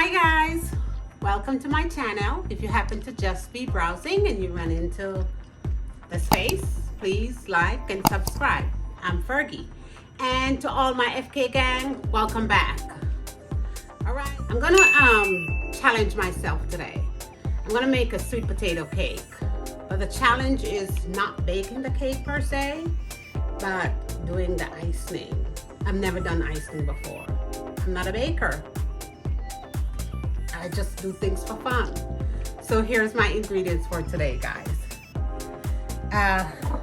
Hi guys, welcome to my channel. If you happen to just be browsing and you run into this face, please like and subscribe. I'm Fergie, and to all my FK gang, welcome back. All right, I'm gonna challenge myself today. I'm gonna make a sweet potato cake, but the challenge is not baking the cake per se, but doing the icing. I've never done icing before. I'm not a baker. I just do things for fun. So here's my ingredients for today, guys.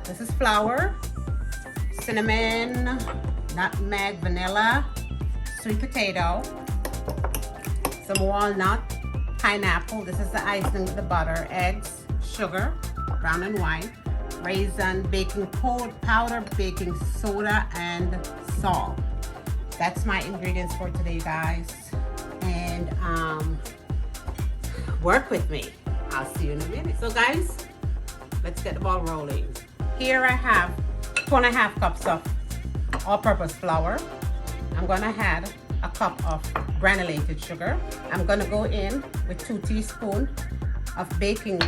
This is flour, cinnamon, nutmeg, vanilla, sweet potato, some walnut, pineapple. This is the icing with the butter, eggs, sugar, brown and white, raisin, baking powder, baking soda, and salt. That's my ingredients for today, guys. And work with me. I'll see you in a minute. So guys, let's get the ball rolling. Here I have 2.5 cups of all-purpose flour. I'm gonna add a cup of granulated sugar. I'm gonna go in with 2 teaspoons of baking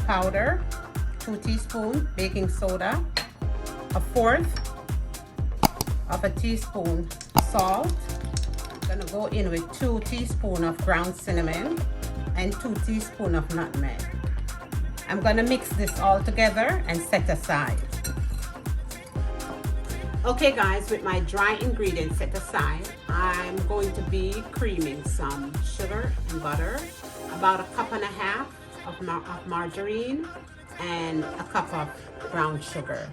powder, 2 teaspoons baking soda, 1/4 of a teaspoon salt. I'm gonna go in with 2 teaspoons of ground cinnamon and 2 teaspoons of nutmeg. I'm gonna mix this all together and set aside. Okay guys, with my dry ingredients set aside, I'm going to be creaming some sugar and butter, about 1.5 cups of margarine, and a cup of brown sugar.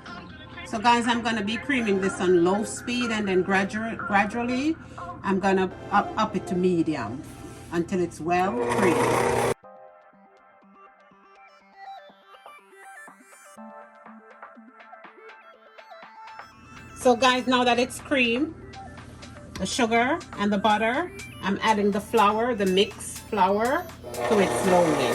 So guys, I'm gonna be creaming this on low speed, and then gradually I'm gonna up it to medium until it's well creamed. So guys, now that it's creamed, the sugar and the butter, I'm adding the flour, the mixed flour, to it slowly.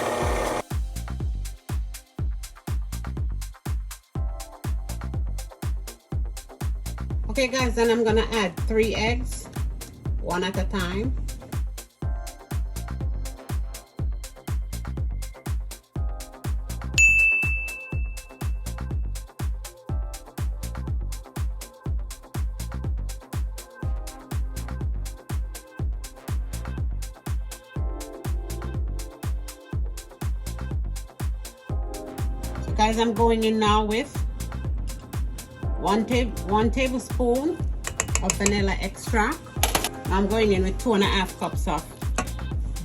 Okay guys, then I'm gonna add 3 eggs, one at a time. So guys, I'm going in now with 1 tablespoon of vanilla extract. I'm going in with 2.5 cups of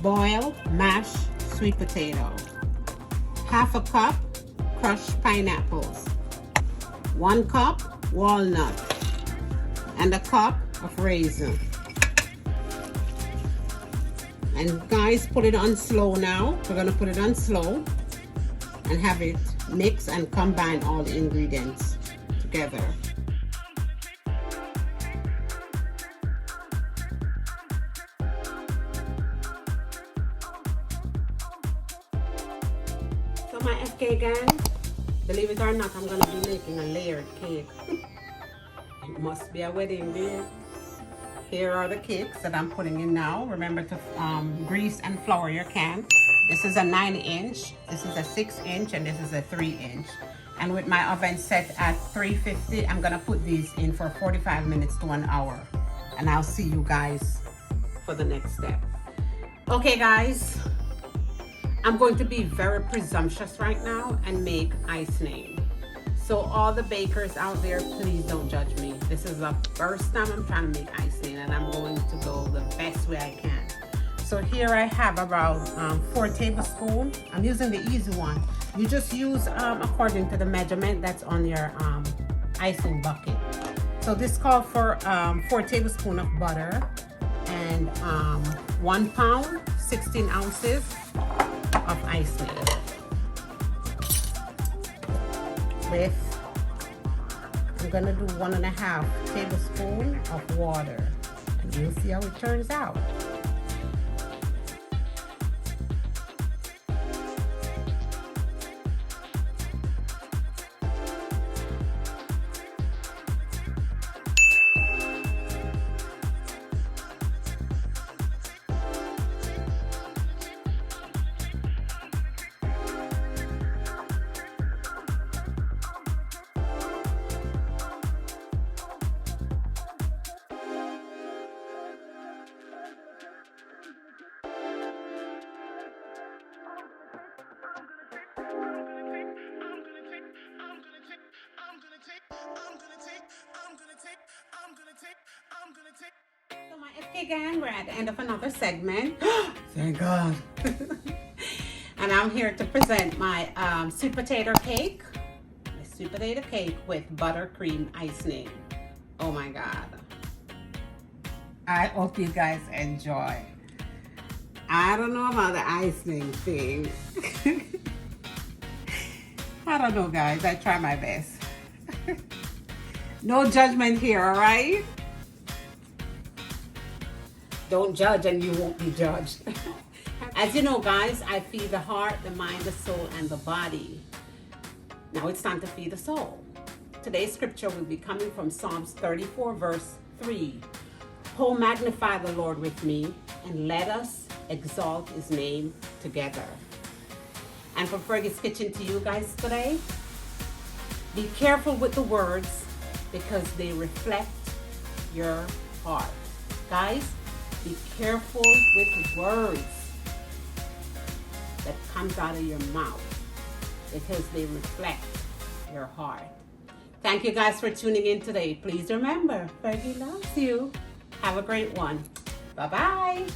boiled mashed sweet potato, 1/2 cup crushed pineapples, 1 cup walnut, and 1 cup of raisin. And guys, put it on slow now. We're gonna put it on slow and have it mix and combine all the ingredients together. So my FK gang, believe it or not, I'm gonna be making a layered cake. It must be a wedding day. Here are the cakes that I'm putting in now. Remember to grease and flour your can. This is a 9-inch, this is a 6-inch, and this is a 3-inch. And with my oven set at 350, I'm gonna put these in for 45 minutes to 1 hour. And I'll see you guys for the next step. Okay guys, I'm going to be very presumptuous right now and make icing. So all the bakers out there, please don't judge me. This is the first time I'm trying to make icing, and I'm going to go the best way I can. So here I have about 4 tablespoons. I'm using the easy one. You just use according to the measurement that's on your icing bucket. So this called for 4 tablespoons of butter and 1 pound, 16 ounces of icing. With, I'm gonna do 1.5 tablespoons of water, and you'll see how it turns out. So my FK gang, we're at the end of another segment. Thank God. And I'm here to present my sweet potato cake. My sweet potato cake with buttercream icing. Oh my God. I hope you guys enjoy. I don't know about the icing thing. I don't know, guys. I try my best. No judgment here, all right? Don't judge and you won't be judged. As you know, guys, I feed the heart, the mind, the soul, and the body. Now it's time to feed the soul. Today's scripture will be coming from Psalms 34, verse 3. Oh, magnify the Lord with me, and let us exalt his name together. And from Fergie's Kitchen to you guys today, be careful with the words because they reflect your heart. Guys, be careful with words that comes out of your mouth because they reflect your heart. Thank you guys for tuning in today. Please remember, Fergie loves you. Have a great one. Bye-bye.